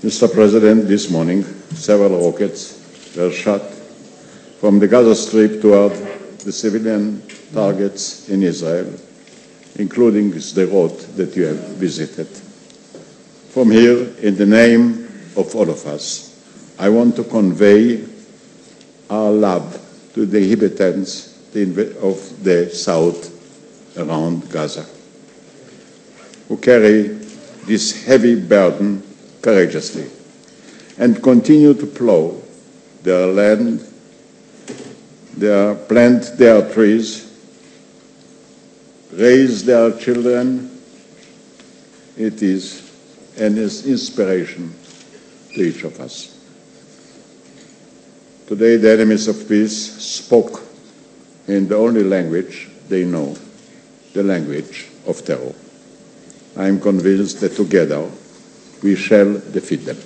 Mr. President, this morning, several rockets were shot from the Gaza Strip toward the civilian targets in Israel, including Sderot that you have visited. From here, in the name of all of us, I want to convey our love to the inhabitants of the south around Gaza, who carry this heavy burden courageously and continue to plow their land, plant their trees, raise their children. It is an inspiration to each of us. Today, the enemies of peace spoke in the only language they know, the language of terror. I am convinced that together we shall defeat them.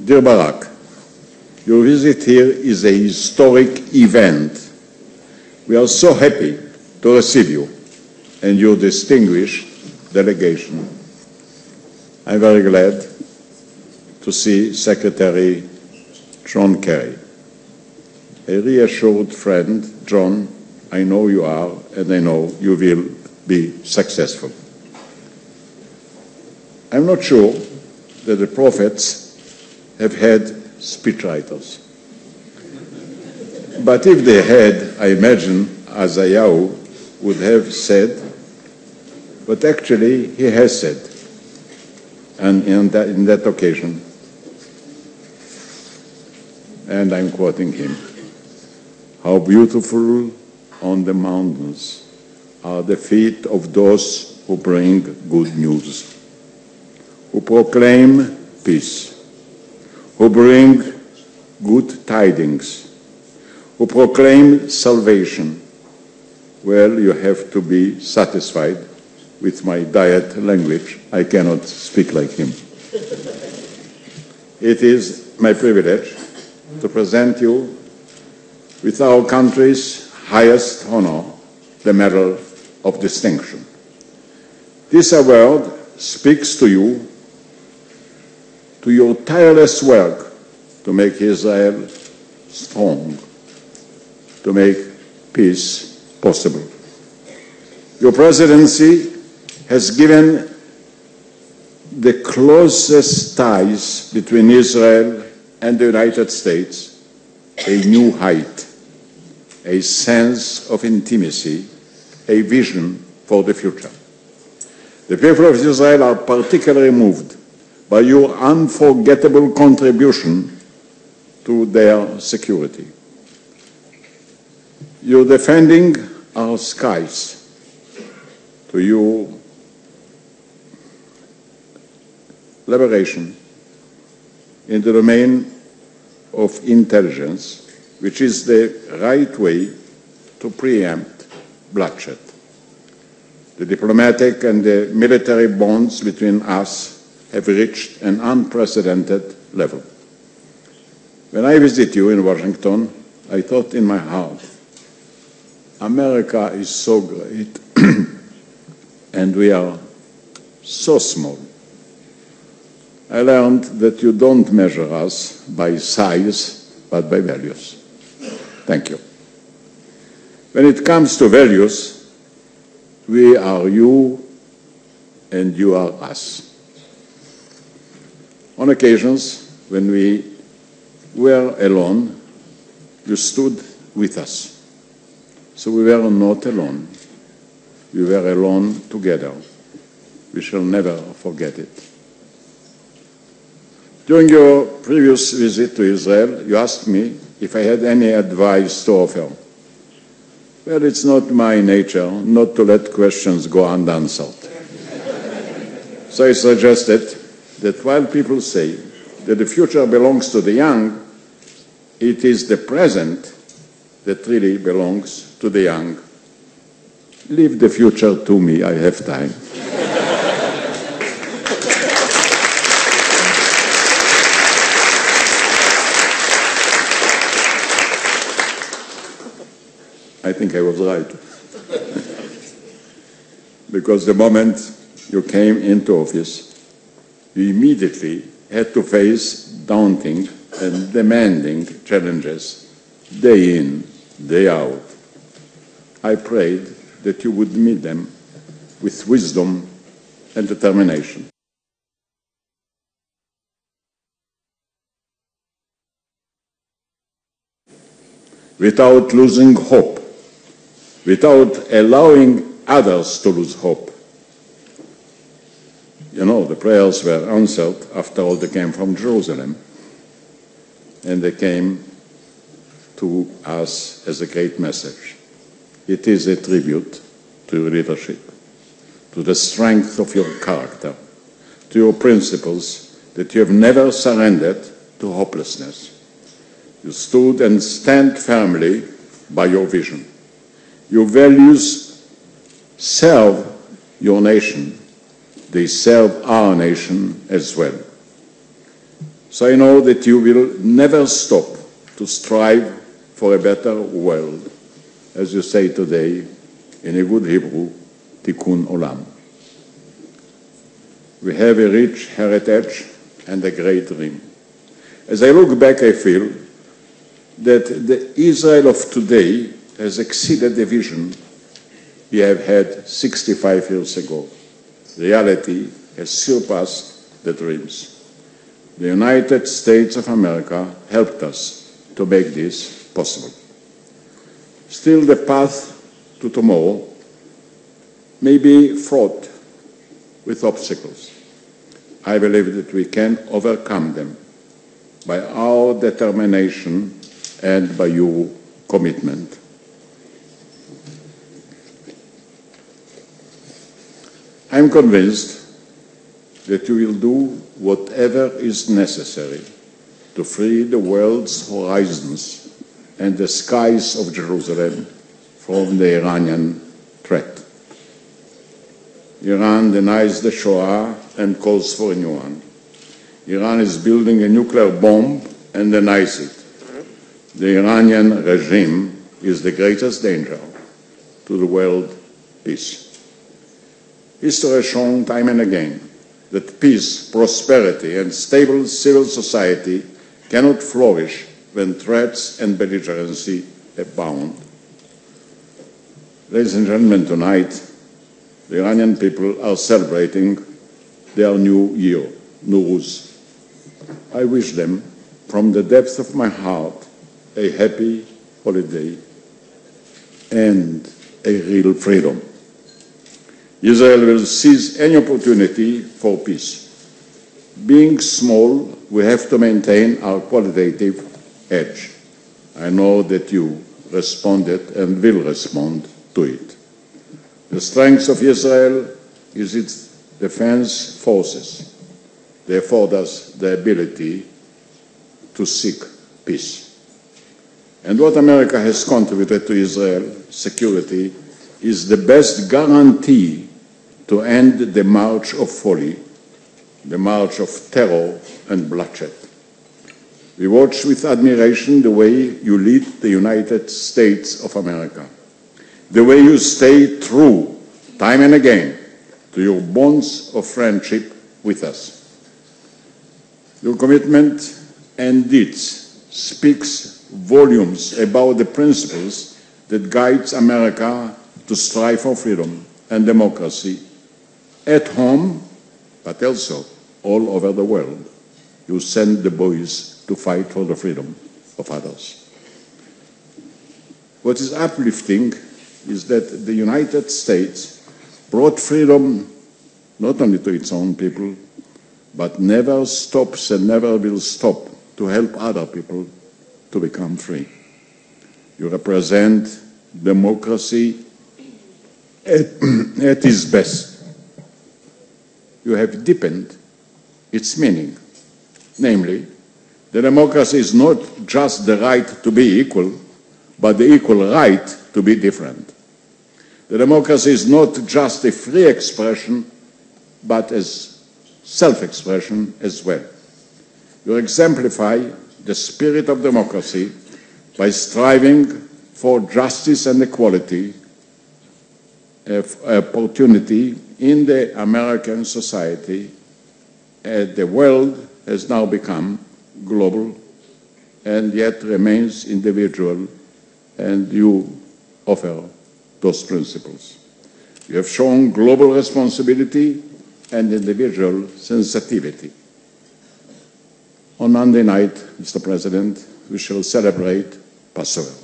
Dear Barak, your visit here is a historic event. We are so happy to receive you and your distinguished delegation. I'm very glad to see Secretary John Kerry. A reassured friend, John, I know you are, and I know you will be successful. I'm not sure that the prophets have had speechwriters. But if they had, I imagine Isaiah would have said what actually he has said. And in that occasion, and I'm quoting him, how beautiful on the mountains are the feet of those who bring good news, who proclaim peace, who bring good tidings, who proclaim salvation. Well, you have to be satisfied with my diet language. I cannot speak like him. It is my privilege to present you with our country's highest honor, the Medal of Distinction. This award speaks to you, to your tireless work to make Israel strong, to make peace possible. Your presidency has given the closest ties between Israel and the United States a new height, a sense of intimacy, a vision for the future. The people of Israel are particularly moved by your unforgettable contribution to their security. You're defending our skies, to your liberation in the domain of intelligence, which is the right way to preempt bloodshed. The diplomatic and the military bonds between us have reached an unprecedented level. When I visit you in Washington, I thought in my heart, America is so great and we are so small. I learned that you don't measure us by size, but by values. Thank you. When it comes to values, we are you and you are us. On occasions, when we were alone, you stood with us. So we were not alone. We were alone together. We shall never forget it. During your previous visit to Israel, you asked me if I had any advice to offer. Well, it's not my nature not to let questions go unanswered. So I suggested that while people say that the future belongs to the young, it is the present that really belongs to the young. Leave the future to me, I have time. I think I was right. Because the moment you came into office, you immediately had to face daunting and demanding challenges day in, day out. I prayed that you would meet them with wisdom and determination. Without losing hope, without allowing others to lose hope. You know, the prayers were answered. After all, they came from Jerusalem, and they came to us as a great message. It is a tribute to your leadership, to the strength of your character, to your principles, that you have never surrendered to hopelessness. You stood and stand firmly by your vision. Your values serve your nation. They serve our nation as well. So I know that you will never stop to strive for a better world, as you say today in a good Hebrew, Tikkun Olam. We have a rich heritage and a great dream. As I look back, I feel that the Israel of today has exceeded the vision we have had 65 years ago. Reality has surpassed the dreams. The United States of America helped us to make this possible. Still, the path to tomorrow may be fraught with obstacles. I believe that we can overcome them by our determination and by your commitment. I am convinced that you will do whatever is necessary to free the world's horizons and the skies of Jerusalem from the Iranian threat. Iran denies the Shoah and calls for a new one. Iran is building a nuclear bomb and denies it. The Iranian regime is the greatest danger to the world peace. History has shown time and again that peace, prosperity, and stable civil society cannot flourish when threats and belligerency abound. Ladies and gentlemen, tonight, the Iranian people are celebrating their new year, Nowruz. I wish them, from the depth of my heart, a happy holiday and a real freedom. Israel will seize any opportunity for peace. Being small, we have to maintain our qualitative edge. I know that you responded and will respond to it. The strength of Israel is its defense forces. They afford us the ability to seek peace. And what America has contributed to Israel's security is the best guarantee to end the march of folly, the march of terror and bloodshed. We watch with admiration the way you lead the United States of America, the way you stay true time and again to your bonds of friendship with us. Your commitment and deeds speaks volumes about the principles that guides America to strive for freedom and democracy at home, but also all over the world. You send the boys to fight for the freedom of others. What is uplifting is that the United States brought freedom not only to its own people, but never stops and never will stop to help other people to become free. You represent democracy at its best. You have deepened its meaning, namely, the democracy is not just the right to be equal, but the equal right to be different. The democracy is not just a free expression, but as self-expression as well. You exemplify the spirit of democracy by striving for justice and equality of opportunity in the American society the world has now become global and yet remains individual, and you offer those principles. You have shown global responsibility and individual sensitivity. On Monday night, Mr. President, we shall celebrate Passover,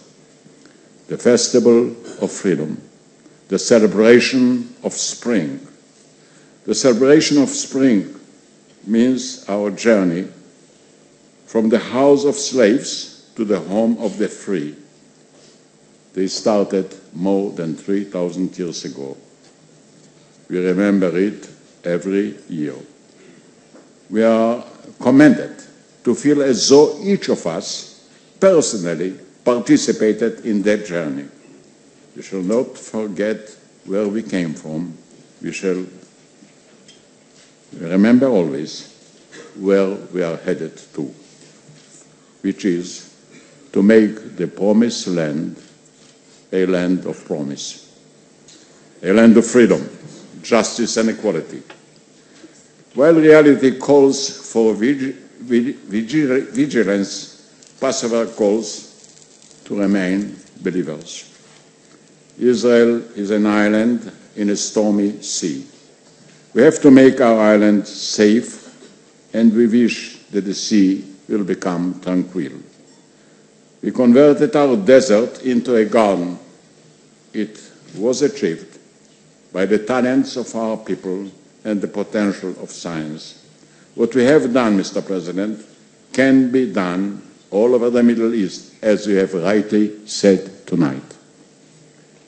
the festival of freedom, the celebration of spring. The celebration of spring means our journey from the house of slaves to the home of the free. They started more than 3,000 years ago. We remember it every year. We are commended to feel as though each of us personally participated in that journey. We shall not forget where we came from. We shall remember always where we are headed to, which is to make the promised land a land of promise, a land of freedom, justice and equality. While reality calls for vigilance, Passover calls to remain believers. Israel is an island in a stormy sea. We have to make our island safe, and we wish that the sea will become tranquil. We converted our desert into a garden. It was achieved by the talents of our people and the potential of science. What we have done, Mr. President, can be done all over the Middle East, as you have rightly said tonight.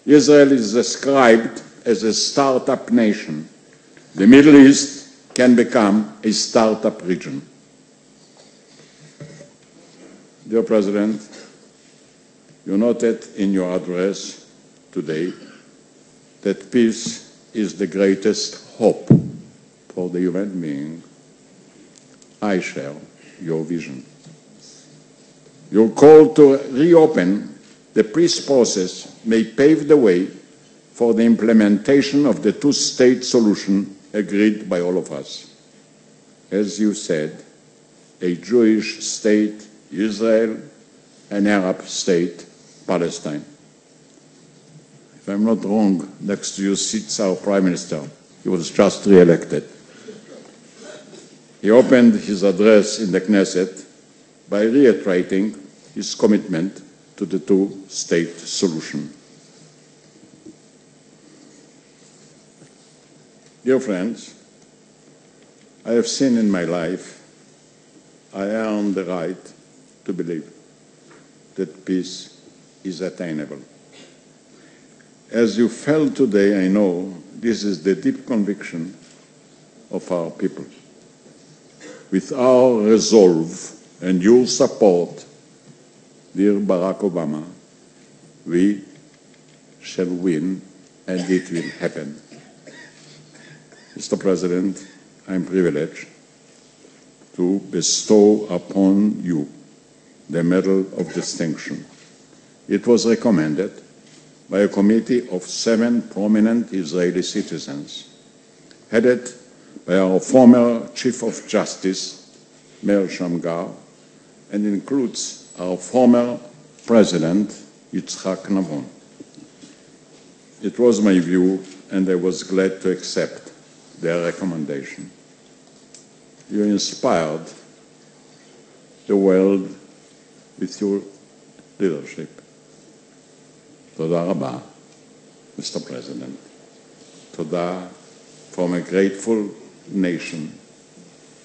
Israel is described as a startup nation. The Middle East can become a startup region. Dear President, you noted in your address today that peace is the greatest hope for the human being. I share your vision. Your call to reopen the peace process may pave the way for the implementation of the two-state solution agreed by all of us. As you said, a Jewish state, Israel, an Arab state, Palestine. If I'm not wrong, next to you sits our Prime Minister. He was just re-elected. He opened his address in the Knesset by reiterating his commitment to the two-state solution. Dear friends, I have seen in my life I earned the right to believe that peace is attainable. As you felt today, I know this is the deep conviction of our people. With our resolve and your support, dear Barack Obama, we shall win, and it will happen. Mr. President, I am privileged to bestow upon you the Medal of Distinction. It was recommended by a committee of 7 prominent Israeli citizens, headed by our former Chief of Justice, Meir Shamgar, and includes our former President, Yitzhak Navon. It was my view, and I was glad to accept their recommendation. You inspired the world with your leadership. Toda Rabba, Mr. President. Toda from a grateful nation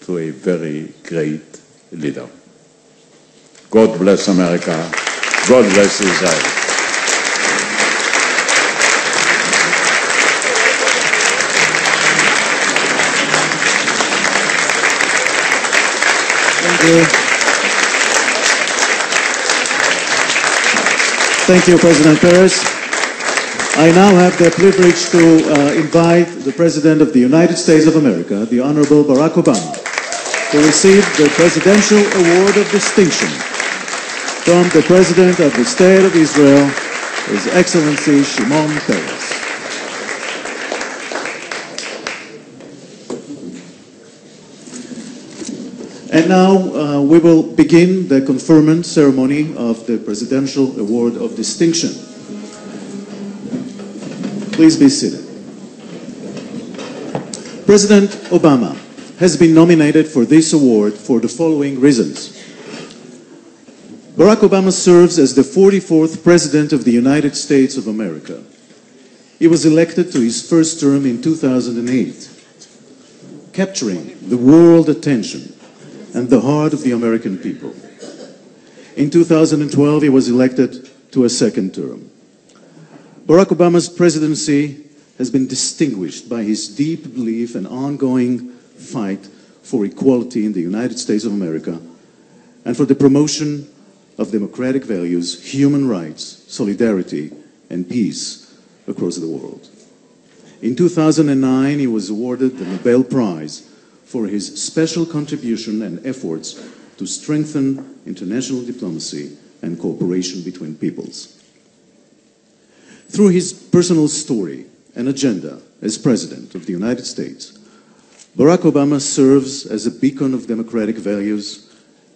to a very great leader. God bless America. God bless Israel. Thank you, President Peres. I now have the privilege to invite the President of the United States of America, the Honorable Barack Obama, to receive the Presidential Award of Distinction from the President of the State of Israel, His Excellency Shimon Peres. And now we will begin the conferment ceremony of the Presidential Award of Distinction. Please be seated. President Obama has been nominated for this award for the following reasons. Barack Obama serves as the 44th President of the United States of America. He was elected to his first term in 2008, capturing the world attention and the heart of the American people. In 2012, he was elected to a second term. Barack Obama's presidency has been distinguished by his deep belief and ongoing fight for equality in the United States of America and for the promotion of democratic values, human rights, solidarity, and peace across the world. In 2009, he was awarded the Nobel Prize for his special contribution and efforts to strengthen international diplomacy and cooperation between peoples. Through his personal story and agenda as President of the United States, Barack Obama serves as a beacon of democratic values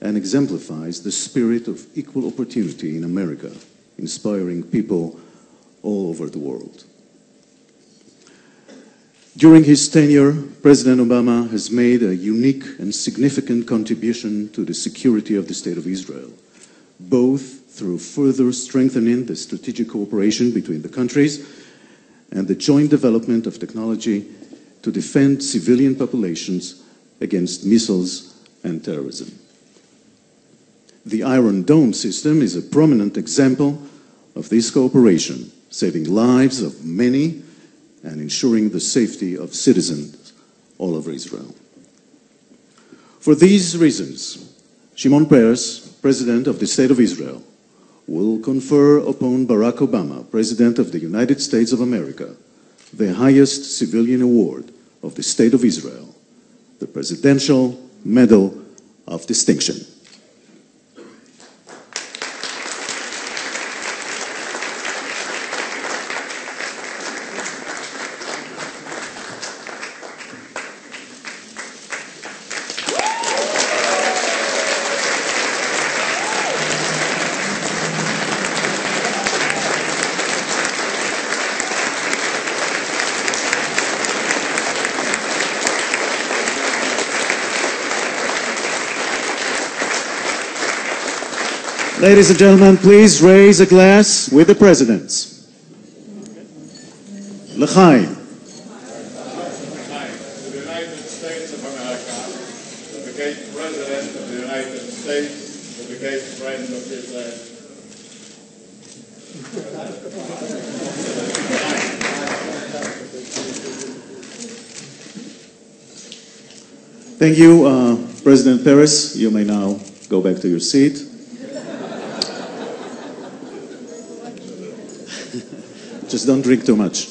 and exemplifies the spirit of equal opportunity in America, inspiring people all over the world. During his tenure, President Obama has made a unique and significant contribution to the security of the State of Israel, both through further strengthening the strategic cooperation between the countries and the joint development of technology to defend civilian populations against missiles and terrorism. The Iron Dome system is a prominent example of this cooperation, saving lives of many and ensuring the safety of citizens all over Israel. For these reasons, Shimon Peres, President of the State of Israel, will confer upon Barack Obama, President of the United States of America, the highest civilian award of the State of Israel, the Presidential Medal of Distinction. Ladies and gentlemen, please raise a glass with the presidents. L'chaim. To the United States of America, the great President of the United States, the great friend of Israel. Thank you, President Peres. You may now go back to your seat. Just don't drink too much.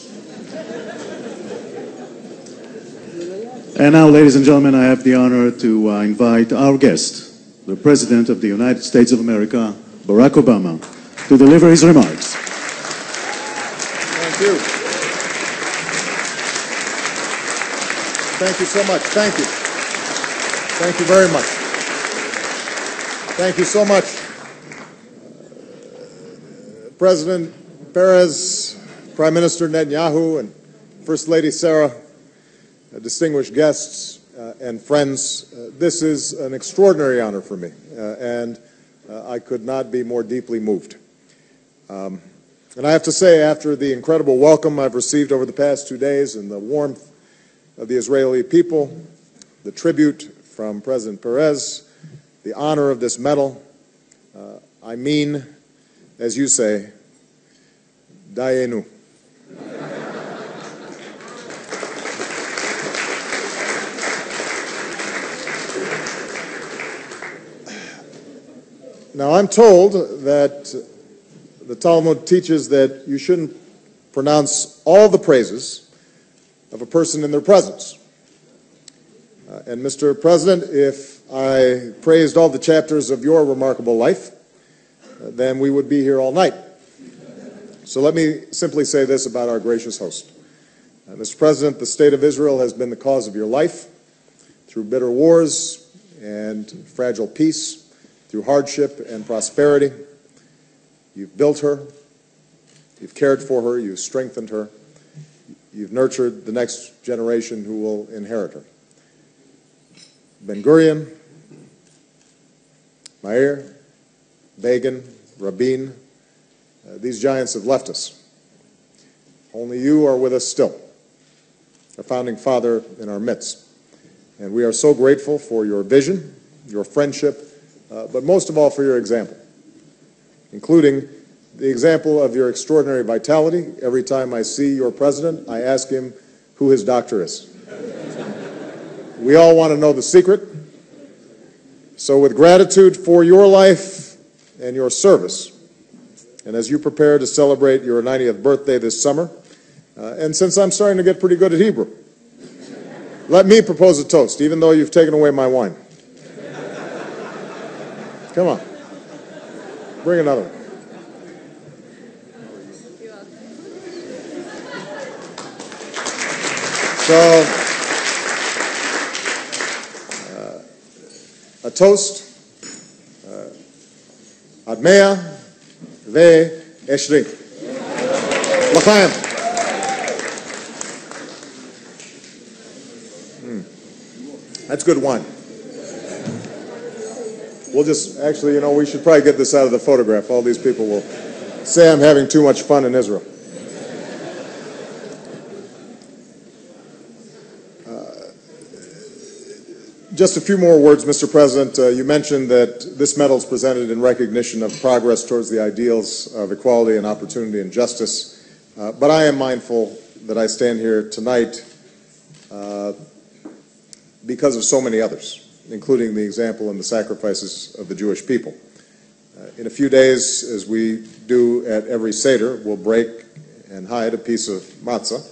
And now, ladies and gentlemen, I have the honor to invite our guest, the President of the United States of America, Barack Obama, to deliver his remarks. Thank you. Thank you so much. Thank you. Thank you very much. Thank you so much. President Peres, Prime Minister Netanyahu, and First Lady Sarah, distinguished guests and friends, this is an extraordinary honor for me, and I could not be more deeply moved. And I have to say, after the incredible welcome I've received over the past 2 days and the warmth of the Israeli people, the tribute from President Peres, the honor of this medal, I mean, as you say, Dayenu. Now, I'm told that the Talmud teaches that you shouldn't pronounce all the praises of a person in their presence. And Mr. President, if I praised all the chapters of your remarkable life, then we would be here all night. So let me simply say this about our gracious host. Mr. President, the State of Israel has been the cause of your life through bitter wars and fragile peace, through hardship and prosperity. You've built her, you've cared for her, you've strengthened her, you've nurtured the next generation who will inherit her. Ben-Gurion, Meir, Begin, Rabin, these giants have left us. Only you are with us still, a founding father in our midst. And we are so grateful for your vision, your friendship, but most of all for your example, including the example of your extraordinary vitality. Every time I see your president, I ask him who his doctor is. We all want to know the secret. So with gratitude for your life and your service, and as you prepare to celebrate your 90th birthday this summer, and since I'm starting to get pretty good at Hebrew, let me propose a toast, even though you've taken away my wine. Come on. Bring another one. So, a toast, ad mea ve'eshrin. L'chaim. That's good wine. We'll just, actually, we should probably get this out of the photograph. All these people will say I'm having too much fun in Israel. Just a few more words, Mr. President. You mentioned that this medal is presented in recognition of progress towards the ideals of equality and opportunity and justice. But I am mindful that I stand here tonight because of so many others, including the example and the sacrifices of the Jewish people. In a few days, as we do at every Seder, we'll break and hide a piece of matzah.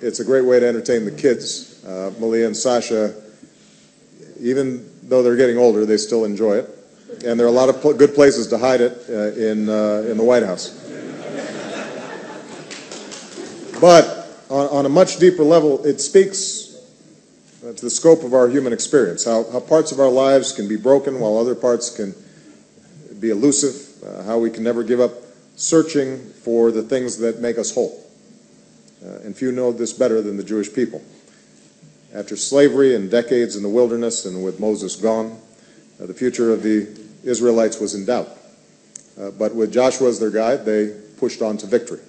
It's a great way to entertain the kids. Malia and Sasha, even though they're getting older, they still enjoy it. And there are a lot of good places to hide it in the White House. But on a much deeper level, it speaks to the scope of our human experience, how parts of our lives can be broken while other parts can be elusive, how we can never give up searching for the things that make us whole. And few know this better than the Jewish people. After slavery and decades in the wilderness and with Moses gone, the future of the Israelites was in doubt. But with Joshua as their guide, they pushed on to victory.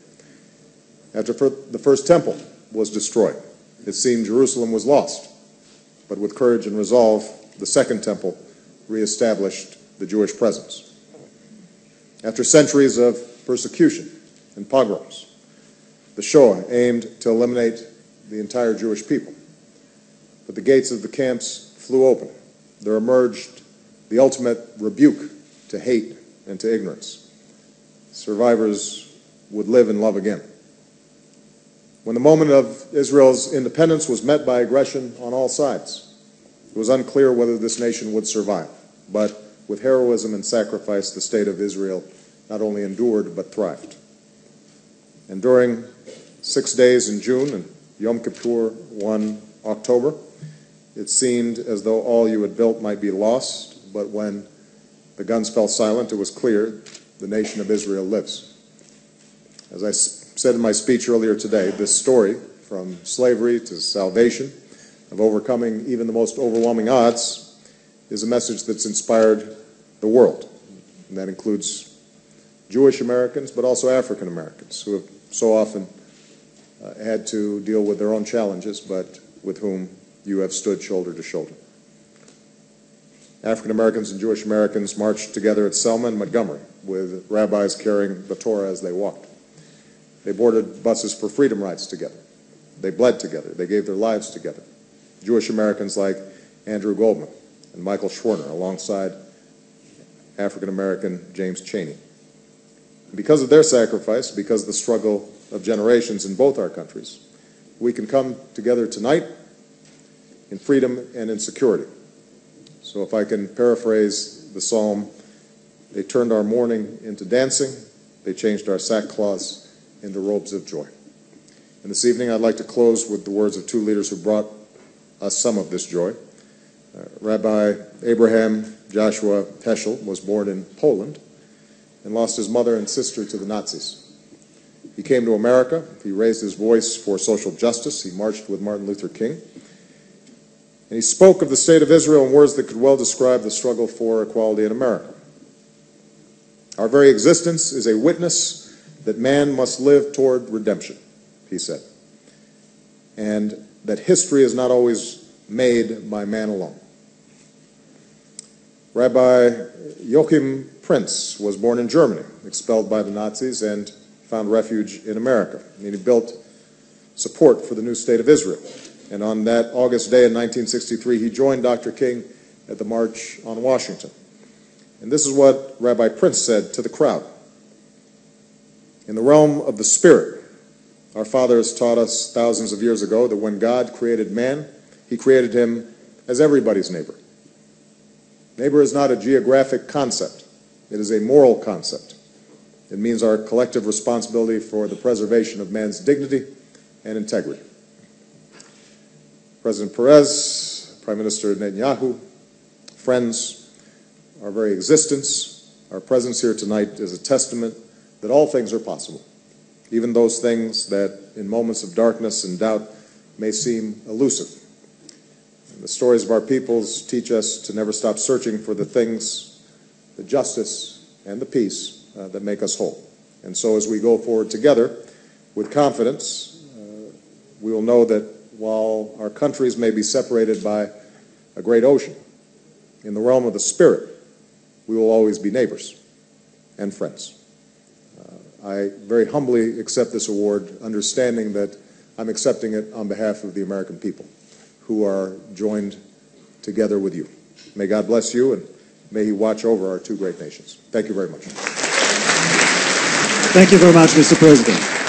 After the first temple was destroyed, it seemed Jerusalem was lost. But with courage and resolve, the second temple reestablished the Jewish presence. After centuries of persecution and pogroms, the Shoah aimed to eliminate the entire Jewish people. But the gates of the camps flew open. There emerged the ultimate rebuke to hate and to ignorance. Survivors would live and love again. When the moment of Israel's independence was met by aggression on all sides, it was unclear whether this nation would survive. But with heroism and sacrifice, the state of Israel not only endured but thrived. And during 6 days in June and Yom Kippur 1 October, it seemed as though all you had built might be lost, but when the guns fell silent, it was clear the nation of Israel lives. As I said in my speech earlier today, this story, from slavery to salvation, of overcoming even the most overwhelming odds, is a message that's inspired the world. And that includes Jewish Americans, but also African Americans, who have so often had to deal with their own challenges, but with whom you have stood shoulder to shoulder. African Americans and Jewish Americans marched together at Selma and Montgomery, with rabbis carrying the Torah as they walked. They boarded buses for freedom rides together. They bled together. They gave their lives together. Jewish Americans like Andrew Goldman and Michael Schwerner, alongside African American James Chaney. And because of their sacrifice, because of the struggle of generations in both our countries, we can come together tonight in freedom and in security. So if I can paraphrase the psalm, they turned our mourning into dancing, they changed our sackcloths into robes of joy. And this evening I'd like to close with the words of two leaders who brought us some of this joy. Rabbi Abraham Joshua Heschel was born in Poland and lost his mother and sister to the Nazis. He came to America. He raised his voice for social justice. He marched with Martin Luther King. And he spoke of the state of Israel in words that could well describe the struggle for equality in America. Our very existence is a witness that man must live toward redemption, he said, and that history is not always made by man alone. Rabbi Joachim Prinz was born in Germany, expelled by the Nazis, and found refuge in America. And he built support for the new state of Israel. And on that August day in 1963, he joined Dr. King at the March on Washington. And this is what Rabbi Prinz said to the crowd. In the realm of the Spirit, our fathers taught us thousands of years ago that when God created man, he created him as everybody's neighbor. Neighbor is not a geographic concept. It is a moral concept. It means our collective responsibility for the preservation of man's dignity and integrity. President Perez, Prime Minister Netanyahu, friends, our very existence, our presence here tonight is a testament that all things are possible, even those things that in moments of darkness and doubt may seem elusive. And the stories of our peoples teach us to never stop searching for the things, the justice and the peace that make us whole. And so as we go forward together with confidence, we will know that while our countries may be separated by a great ocean, in the realm of the Spirit, we will always be neighbors and friends. I very humbly accept this award, understanding that I'm accepting it on behalf of the American people who are joined together with you. May God bless you, and may he watch over our two great nations. Thank you very much. Thank you very much, Mr. President.